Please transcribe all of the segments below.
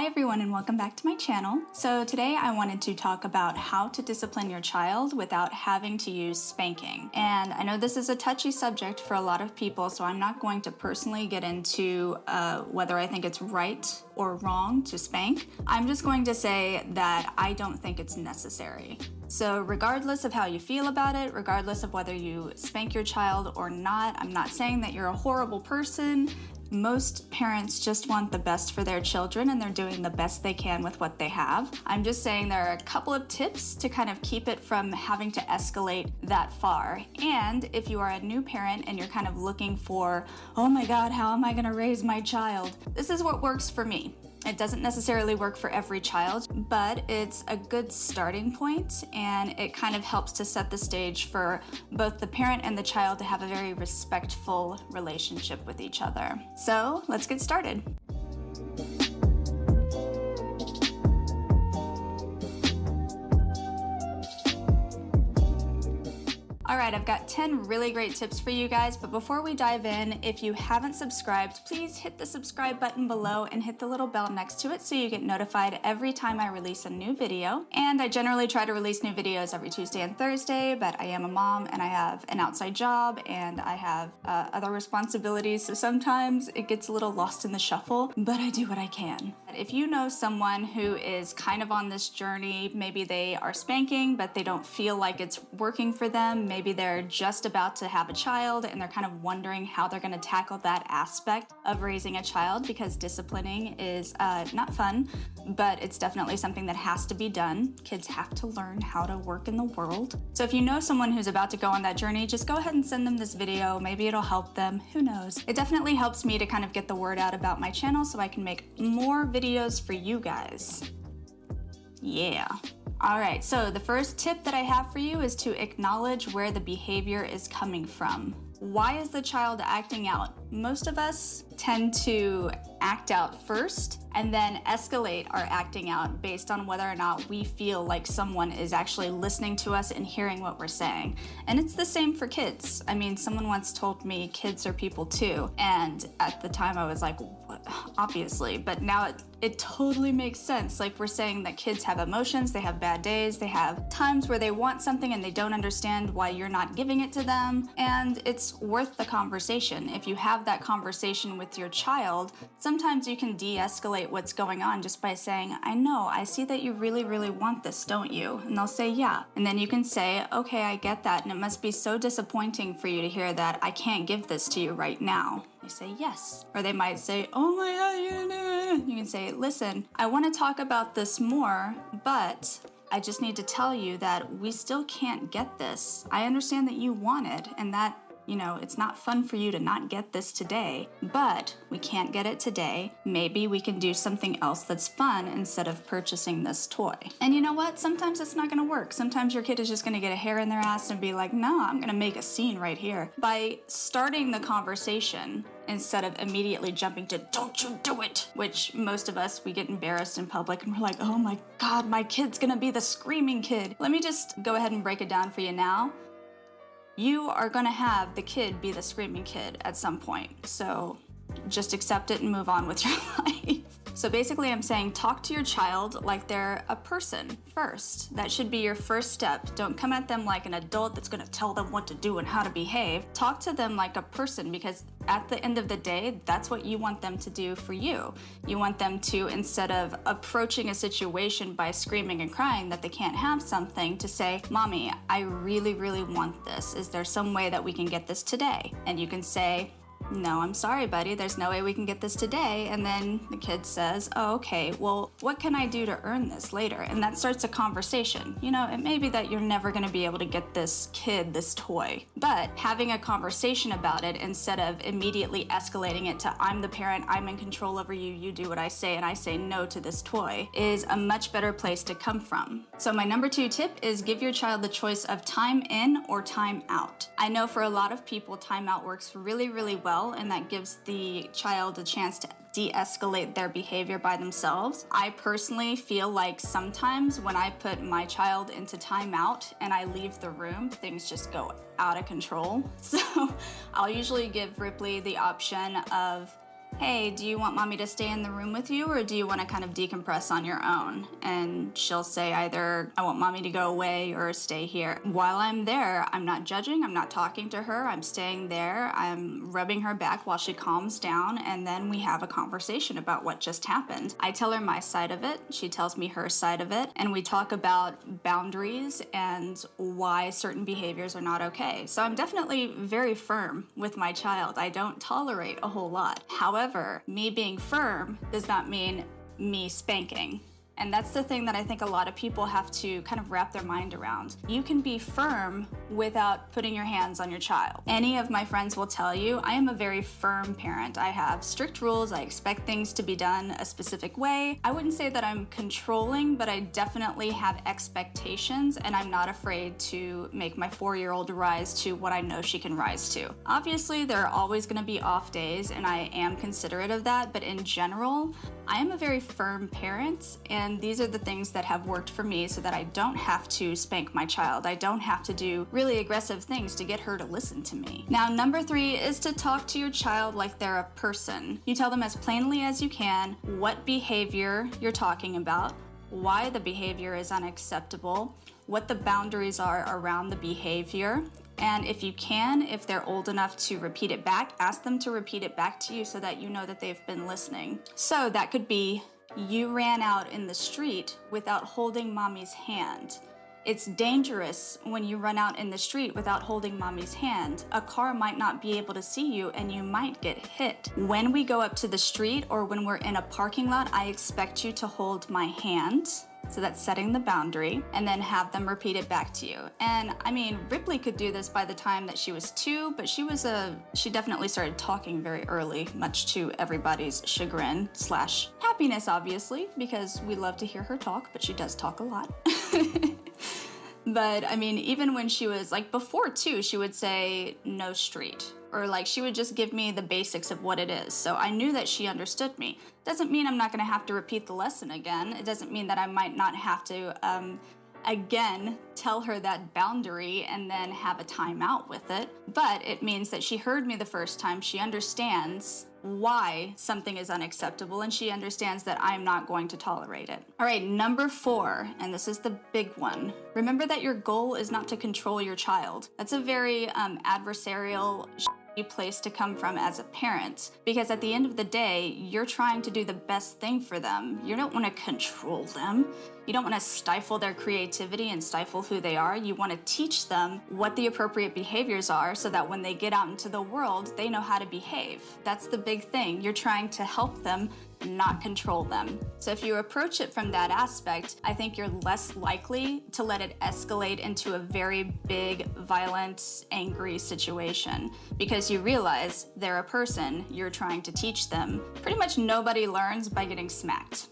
Hi everyone and welcome back to my channel. So today I wanted to talk about how to discipline your child without having to use spanking. And I know this is a touchy subject for a lot of people, so I'm not going to personally get into whether I think it's right or wrong to spank. I'm just going to say that I don't think it's necessary. So regardless of how you feel about it, regardless of whether you spank your child or not, I'm not saying that you're a horrible person. Most parents just want the best for their children and they're doing the best they can with what they have. I'm just saying there are a couple of tips to kind of keep it from having to escalate that far. And if you are a new parent and you're kind of looking for, oh my God, how am I gonna raise my child? This is what works for me. It doesn't necessarily work for every child, but it's a good starting point and it kind of helps to set the stage for both the parent and the child to have a very respectful relationship with each other. So let's get started. All right, I've got 10 really great tips for you guys, but before we dive in, if you haven't subscribed, please hit the subscribe button below and hit the little bell next to it so you get notified every time I release a new video. And I generally try to release new videos every Tuesday and Thursday, but I am a mom and I have an outside job and I have other responsibilities, so sometimes it gets a little lost in the shuffle, but I do what I can. If you know someone who is kind of on this journey, maybe they are spanking, but they don't feel like it's working for them, maybe they're just about to have a child and they're kind of wondering how they're going to tackle that aspect of raising a child, because disciplining is not fun, but it's definitely something that has to be done. Kids have to learn how to work in the world. So if you know someone who's about to go on that journey, just go ahead and send them this video. Maybe it'll help them. Who knows? It definitely helps me to kind of get the word out about my channel so I can make more videos for you guys. Yeah. All right, so the first tip that I have for you is to acknowledge where the behavior is coming from. Why is the child acting out? Most of us tend to act out first and then escalate our acting out based on whether or not we feel like someone is actually listening to us and hearing what we're saying. And it's the same for kids. I mean, someone once told me kids are people too. And at the time I was like, what? Obviously, but now it totally makes sense. Like, we're saying that kids have emotions, they have bad days, they have times where they want something and they don't understand why you're not giving it to them. And it's worth the conversation. If you have that conversation with your child, sometimes you can de-escalate what's going on just by saying, I know, I see that you really, really want this, don't you? And they'll say, yeah. And then you can say, okay, I get that. And it must be so disappointing for you to hear that I can't give this to you right now. They say yes. Or they might say, oh my God, you can say, listen, I want to talk about this more, but I just need to tell you that we still can't get this. I understand that you want it and that, you know, it's not fun for you to not get this today, but we can't get it today. Maybe we can do something else that's fun instead of purchasing this toy. And you know what? Sometimes it's not gonna work. Sometimes your kid is just gonna get a hair in their ass and be like, no, I'm gonna make a scene right here. By starting the conversation, instead of immediately jumping to, don't you do it, which most of us, we get embarrassed in public and we're like, oh my God, my kid's gonna be the screaming kid. Let me just go ahead and break it down for you now. You are gonna have the kid be the screaming kid at some point. So just accept it and move on with your life. So basically I'm saying talk to your child like they're a person first. That should be your first step. Don't come at them like an adult that's gonna tell them what to do and how to behave. Talk to them like a person, because at the end of the day, that's what you want them to do for you. You want them to, instead of approaching a situation by screaming and crying that they can't have something, to say, Mommy, I really, really want this. Is there some way that we can get this today? And you can say, no, I'm sorry, buddy, there's no way we can get this today. And then the kid says, oh, okay, well, what can I do to earn this later? And that starts a conversation. You know, it may be that you're never gonna be able to get this kid this toy, but having a conversation about it instead of immediately escalating it to, I'm the parent, I'm in control over you, you do what I say, and I say no to this toy, is a much better place to come from. So my number 2 tip is give your child the choice of time in or time out. I know for a lot of people, timeout works really, really well, and that gives the child a chance to de-escalate their behavior by themselves. I personally feel like sometimes when I put my child into timeout and I leave the room, things just go out of control. So I'll usually give Ripley the option of hey, do you want mommy to stay in the room with you, or do you want to kind of decompress on your own? And she'll say either, I want mommy to go away or stay here. While I'm there, I'm not judging, I'm not talking to her, I'm staying there, I'm rubbing her back while she calms down, and then we have a conversation about what just happened. I tell her my side of it, she tells me her side of it, and we talk about boundaries and why certain behaviors are not okay. So I'm definitely very firm with my child. I don't tolerate a whole lot. However, me being firm does not mean me spanking. And that's the thing that I think a lot of people have to kind of wrap their mind around. You can be firm without putting your hands on your child. Any of my friends will tell you I am a very firm parent. I have strict rules. I expect things to be done a specific way. I wouldn't say that I'm controlling, but I definitely have expectations, and I'm not afraid to make my 4-year-old rise to what I know she can rise to. Obviously, there are always going to be off days, and I am considerate of that, but in general, I am a very firm parent, and these are the things that have worked for me so that I don't have to spank my child. I don't have to do really aggressive things to get her to listen to me. Now, number 3 is to talk to your child like they're a person. You tell them as plainly as you can what behavior you're talking about, why the behavior is unacceptable, what the boundaries are around the behavior, and if you can, if they're old enough to repeat it back, ask them to repeat it back to you so that you know that they've been listening. So that could be, you ran out in the street without holding mommy's hand. It's dangerous when you run out in the street without holding mommy's hand. A car might not be able to see you and you might get hit. When we go up to the street or when we're in a parking lot, I expect you to hold my hand. So that's setting the boundary, and then have them repeat it back to you. And I mean, Ripley could do this by the time that she was 2, but she definitely started talking very early, much to everybody's chagrin / happiness, obviously, because we love to hear her talk, but she does talk a lot. But I mean, even when she was like before 2, she would say no street, or like she would just give me the basics of what it is. So I knew that she understood me. Doesn't mean I'm not going to have to repeat the lesson again. It doesn't mean that I might not have to again tell her that boundary and then have a timeout with it. But it means that she heard me the first time. She understands why something is unacceptable, and she understands that I'm not going to tolerate it. All right, number 4, and this is the big one. Remember that your goal is not to control your child. That's a very adversarial place to come from as a parent, because at the end of the day, you're trying to do the best thing for them. You don't want to control them. You don't want to stifle their creativity and stifle who they are. You want to teach them what the appropriate behaviors are so that when they get out into the world, they know how to behave. That's the big thing. You're trying to help them, not control them. So if you approach it from that aspect, I think you're less likely to let it escalate into a very big, violent, angry situation, because you realize they're a person, you're trying to teach them. Pretty much nobody learns by getting smacked.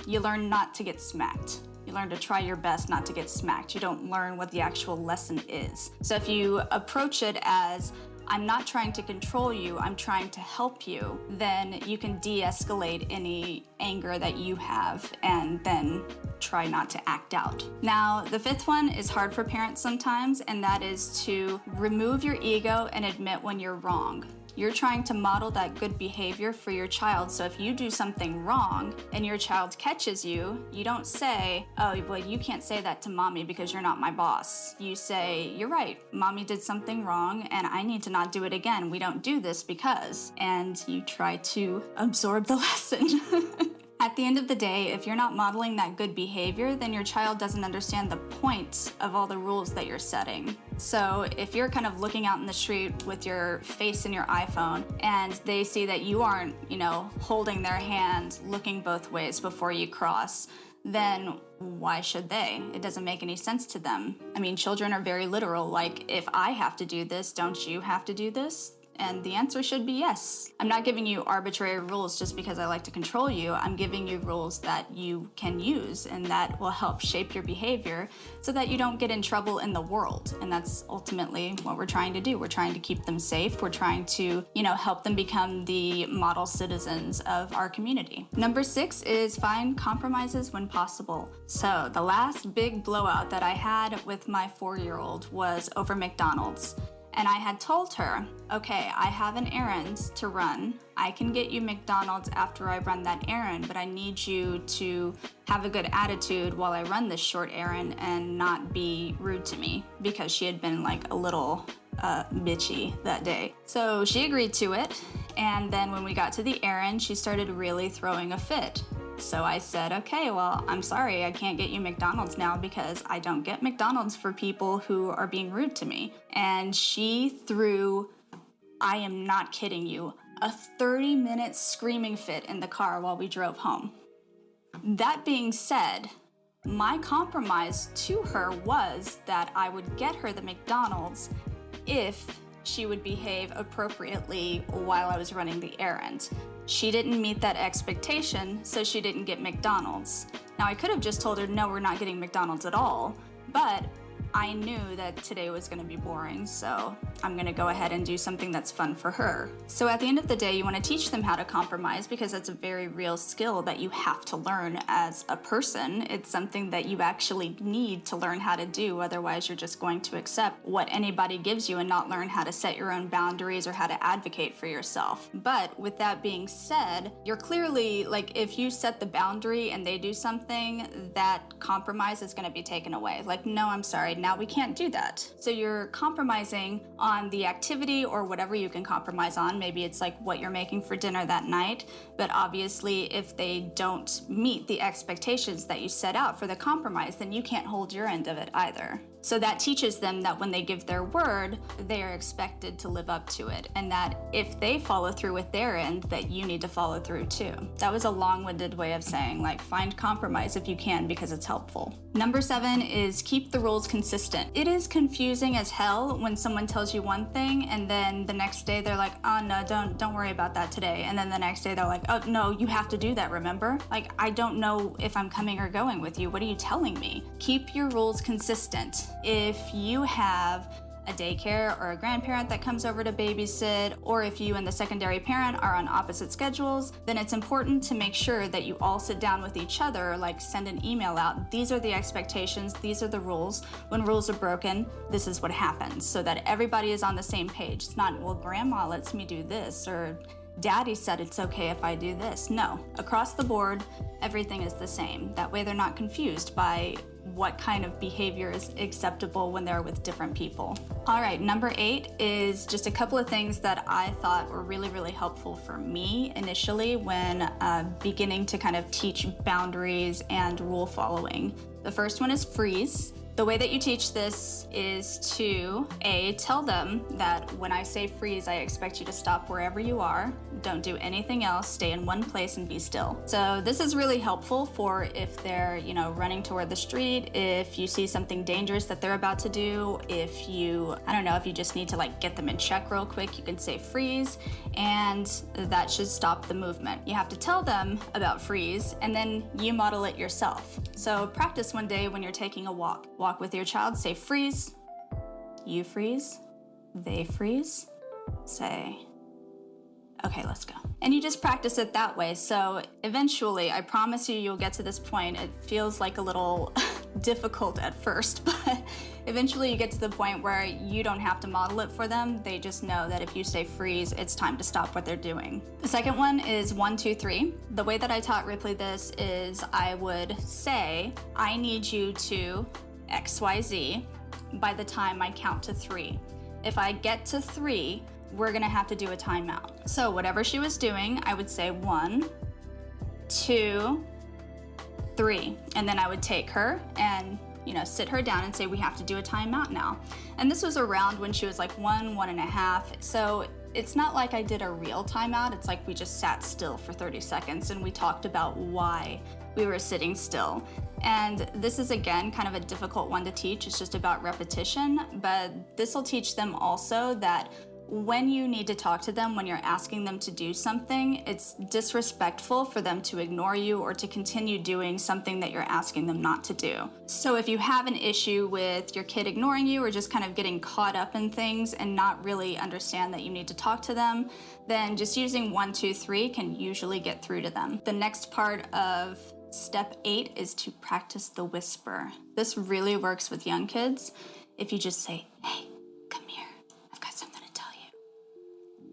You learn not to get smacked. You learn to try your best not to get smacked. You don't learn what the actual lesson is. So if you approach it as, I'm not trying to control you, I'm trying to help you, then you can de-escalate any anger that you have and then try not to act out. Now, the 5th one is hard for parents sometimes, and that is to remove your ego and admit when you're wrong. You're trying to model that good behavior for your child, so if you do something wrong and your child catches you, you don't say, oh, well, you can't say that to mommy because you're not my boss. You say, you're right, mommy did something wrong and I need to not do it again. We don't do this because, and you try to absorb the lesson. At the end of the day, if you're not modeling that good behavior, then your child doesn't understand the point of all the rules that you're setting. So if you're kind of looking out in the street with your face in your iPhone and they see that you aren't, holding their hand, looking both ways before you cross, then why should they? It doesn't make any sense to them. I mean, children are very literal. Like, if I have to do this, don't you have to do this? And the answer should be yes. I'm not giving you arbitrary rules just because I like to control you. I'm giving you rules that you can use and that will help shape your behavior so that you don't get in trouble in the world. And that's ultimately what we're trying to do. We're trying to keep them safe. We're trying to, help them become the model citizens of our community. Number 6 is find compromises when possible. So the last big blowout that I had with my 4-year-old was over McDonald's. And I had told her, okay, I have an errand to run. I can get you McDonald's after I run that errand, but I need you to have a good attitude while I run this short errand and not be rude to me, because she had been like a little bitchy that day. So she agreed to it, and then when we got to the errand, she started really throwing a fit. So I said, okay, well, I'm sorry, I can't get you McDonald's now because I don't get McDonald's for people who are being rude to me. And she threw, I am not kidding you, a 30-minute screaming fit in the car while we drove home. That being said, my compromise to her was that I would get her the McDonald's if she would behave appropriately while I was running the errand. She didn't meet that expectation, so she didn't get McDonald's. Now, I could have just told her, no, we're not getting McDonald's at all, but I knew that today was gonna be boring, so I'm gonna go ahead and do something that's fun for her. So at the end of the day, you wanna teach them how to compromise, because that's a very real skill that you have to learn as a person. It's something that you actually need to learn how to do, otherwise you're just going to accept what anybody gives you and not learn how to set your own boundaries or how to advocate for yourself. But with that being said, you're clearly, like, if you set the boundary and they do something, that compromise is gonna be taken away. Like, no, I'm sorry, now we can't do that. So you're compromising on the activity or whatever you can compromise on. Maybe it's like what you're making for dinner that night, but obviously if they don't meet the expectations that you set out for the compromise, then you can't hold your end of it either. So that teaches them that when they give their word, they are expected to live up to it, and that if they follow through with their end, that you need to follow through too. That was a long-winded way of saying, like, find compromise if you can, because it's helpful. Number 7 is keep the rules consistent. It is confusing as hell when someone tells you one thing and then the next day they're like, oh no, don't worry about that today. And then the next day they're like, oh no, you have to do that, remember? Like, I don't know if I'm coming or going with you. What are you telling me? Keep your rules consistent. If you have a daycare or a grandparent that comes over to babysit, or if you and the secondary parent are on opposite schedules, then it's important to make sure that you all sit down with each other, like send an email out. These are the expectations, these are the rules. When rules are broken, this is what happens, so that everybody is on the same page. It's not, well, grandma lets me do this, or daddy said it's okay if I do this. No, across the board, everything is the same. That way they're not confused by what kind of behavior is acceptable when they're with different people. All right, number 8 is just a couple of things that I thought were really, really helpful for me initially when beginning to kind of teach boundaries and rule following. The first one is freeze. The way that you teach this is to tell them that when I say freeze, I expect you to stop wherever you are. Don't do anything else. Stay in one place and be still. So this is really helpful for if they're, running toward the street, if you see something dangerous that they're about to do, if you, if you just need to like get them in check real quick, you can say freeze, and that should stop the movement. You have to tell them about freeze, and then you model it yourself. So practice one day when you're taking a walk. Walk with your child, say freeze, you freeze, they freeze, say, okay, let's go. And you just practice it that way. So eventually, I promise you'll get to this point. It feels like a little difficult at first, but eventually you get to the point where you don't have to model it for them. They just know that if you say freeze, it's time to stop what they're doing. The second one is 1, 2, 3. The way that I taught Ripley this is I would say, I need you to XYZ by the time I count to 3. If I get to 3, we're gonna have to do a timeout. So whatever she was doing, I would say 1, 2, 3, and then I would take her and sit her down and say, we have to do a timeout now. And this was around when she was like 1, 1.5. So it's not like I did a real timeout. It's like we just sat still for 30 seconds and we talked about why we were sitting still. And this is, again, kind of a difficult one to teach. It's just about repetition, but this will teach them also that when you need to talk to them, when you're asking them to do something, it's disrespectful for them to ignore you or to continue doing something that you're asking them not to do. So if you have an issue with your kid ignoring you or just kind of getting caught up in things and not really understand that you need to talk to them, then just using 1, 2, 3 can usually get through to them. The next part of Step 8 is to practice the whisper. This really works with young kids. If you just say, hey, come here, I've got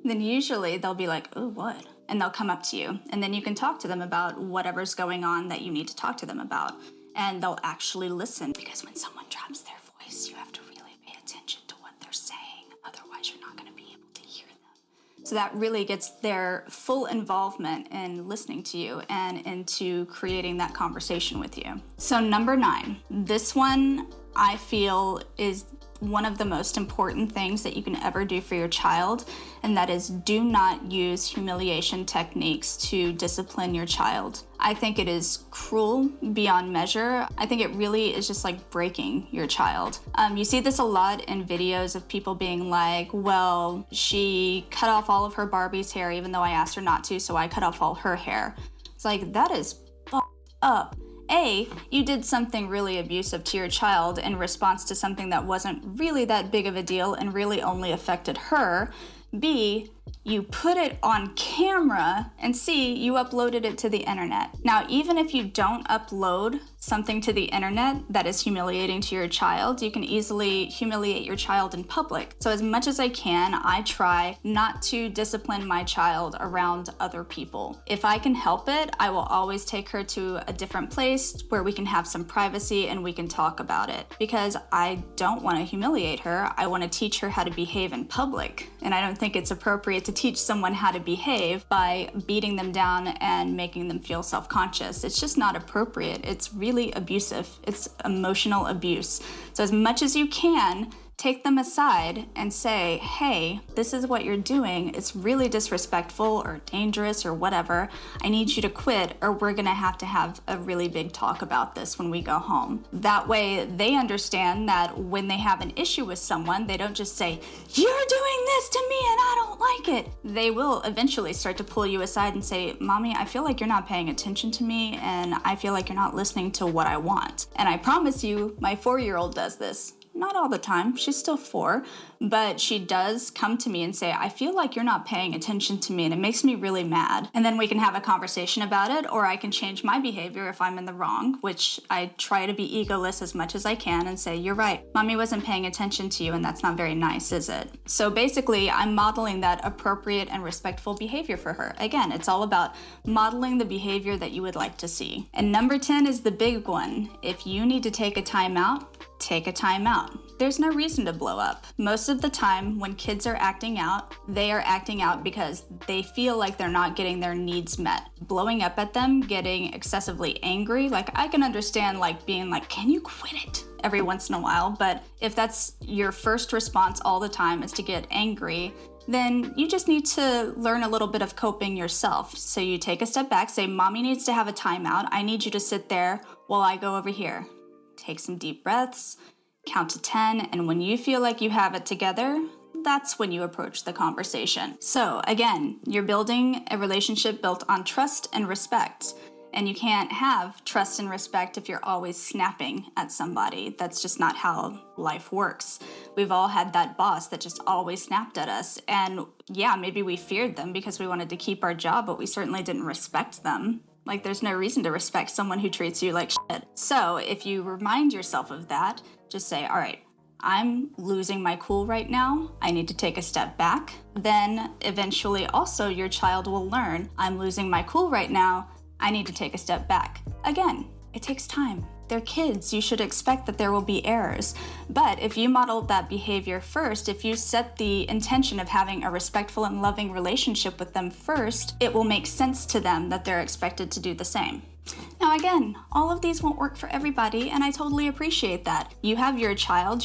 then usually they'll be like, oh, what? And they'll come up to you. And then you can talk to them about whatever's going on that you need to talk to them about. And they'll actually listen. Because when someone drops their voice, you have to really pay attention to what they're saying. Otherwise, you're not going to be able to hear them. So that really gets their full involvement in listening to you and into creating that conversation with you. So number 9, this one I feel is one of the most important things that you can ever do for your child, and that is do not use humiliation techniques to discipline your child. I think it is cruel beyond measure. I think it really is just like breaking your child. You see this a lot in videos of people being like, well, she cut off all of her Barbie's hair even though I asked her not to, so I cut off all her hair. It's like, that is fucked up. A, you did something really abusive to your child in response to something that wasn't really that big of a deal and really only affected her. B, you put it on camera, and C, you uploaded it to the internet. Now, even if you don't upload something to the internet that is humiliating to your child, you can easily humiliate your child in public. So as much as I can, I try not to discipline my child around other people. If I can help it, I will always take her to a different place where we can have some privacy and we can talk about it. Because I don't want to humiliate her, I want to teach her how to behave in public. And I don't think it's appropriate to teach someone how to behave by beating them down and making them feel self-conscious. It's just not appropriate. It's really abusive. It's emotional abuse. So as much as you can, take them aside and say, hey, this is what you're doing. It's really disrespectful or dangerous or whatever. I need you to quit, or we're gonna have a really big talk about this when we go home. That way they understand that when they have an issue with someone, they don't just say, you're doing this to me and I don't like it. They will eventually start to pull you aside and say, Mommy, I feel like you're not paying attention to me and I feel like you're not listening to what I want. And I promise you, my 4-year-old does this. Not all the time, she's still 4, but she does come to me and say, I feel like you're not paying attention to me and it makes me really mad. And then we can have a conversation about it, or I can change my behavior if I'm in the wrong, which I try to be egoless as much as I can and say, you're right, Mommy wasn't paying attention to you and that's not very nice, is it? So basically, I'm modeling that appropriate and respectful behavior for her. Again, it's all about modeling the behavior that you would like to see. And number 10 is the big one. If you need to take a timeout, take a timeout. There's no reason to blow up. Most of the time when kids are acting out, they are acting out because they feel like they're not getting their needs met. Blowing up at them, getting excessively angry, like I can understand like being like, can you quit it? Every once in a while, but if that's your first response all the time is to get angry, then you just need to learn a little bit of coping yourself. So you take a step back, say, Mommy needs to have a timeout. I need you to sit there while I go over here. Take some deep breaths, count to 10, and when you feel like you have it together, that's when you approach the conversation. So again, you're building a relationship built on trust and respect, and you can't have trust and respect if you're always snapping at somebody. That's just not how life works. We've all had that boss that just always snapped at us, and yeah, maybe we feared them because we wanted to keep our job, but we certainly didn't respect them. Like, there's no reason to respect someone who treats you like shit. So if you remind yourself of that, just say, all right, I'm losing my cool right now. I need to take a step back. Then eventually also your child will learn, I'm losing my cool right now. I need to take a step back. Again, it takes time. They're kids. You should expect that there will be errors. But if you model that behavior first, if you set the intention of having a respectful and loving relationship with them first, it will make sense to them that they're expected to do the same. Now again, all of these won't work for everybody, and I totally appreciate that. You have your child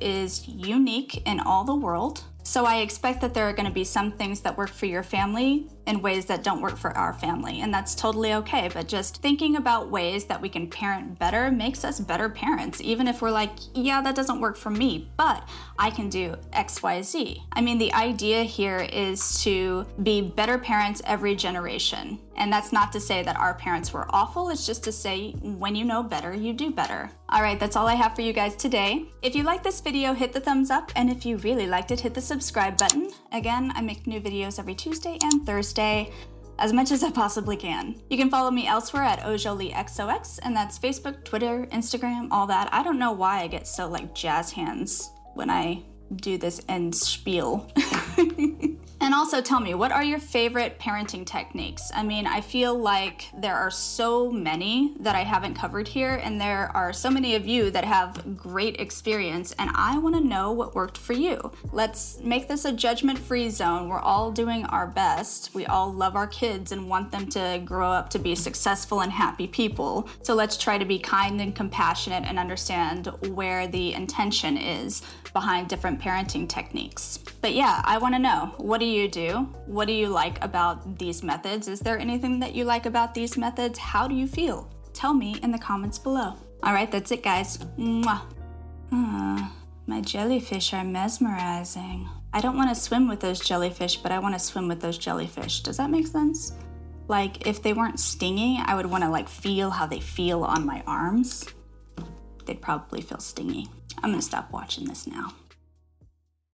is unique in all the world. So I expect that there are going to be some things that work for your family and ways that don't work for our family, and that's totally okay. But just thinking about ways that we can parent better makes us better parents, even if we're like, yeah, that doesn't work for me, but I can do X, Y, Z. I mean, the idea here is to be better parents every generation. And that's not to say that our parents were awful, it's just to say when you know better, you do better. All right, that's all I have for you guys today. If you like this video, hit the thumbs up, and if you really liked it, hit the subscribe button. Again, I make new videos every Tuesday and Thursday, as much as I possibly can. You can follow me elsewhere at OJolieXOX, and that's Facebook, Twitter, Instagram, all that. I don't know why I get so like jazz hands when I do this end spiel. And also tell me, what are your favorite parenting techniques? I mean, I feel like there are so many that I haven't covered here, and there are so many of you that have great experience, and I want to know what worked for you. Let's make this a judgment-free zone. We're all doing our best. We all love our kids and want them to grow up to be successful and happy people. So let's try to be kind and compassionate and understand where the intention is behind different parenting techniques. But yeah, I want to know, what do you do? What do you like about these methods? Is there anything that you like about these methods? How do you feel? Tell me in the comments below. All right, that's it, guys. Mwah. My jellyfish are mesmerizing. I don't want to swim with those jellyfish, but I want to swim with those jellyfish. Does that make sense? Like, if they weren't stinging, I would want to like feel how they feel on my arms. They'd probably feel stingy. I'm gonna stop watching this now.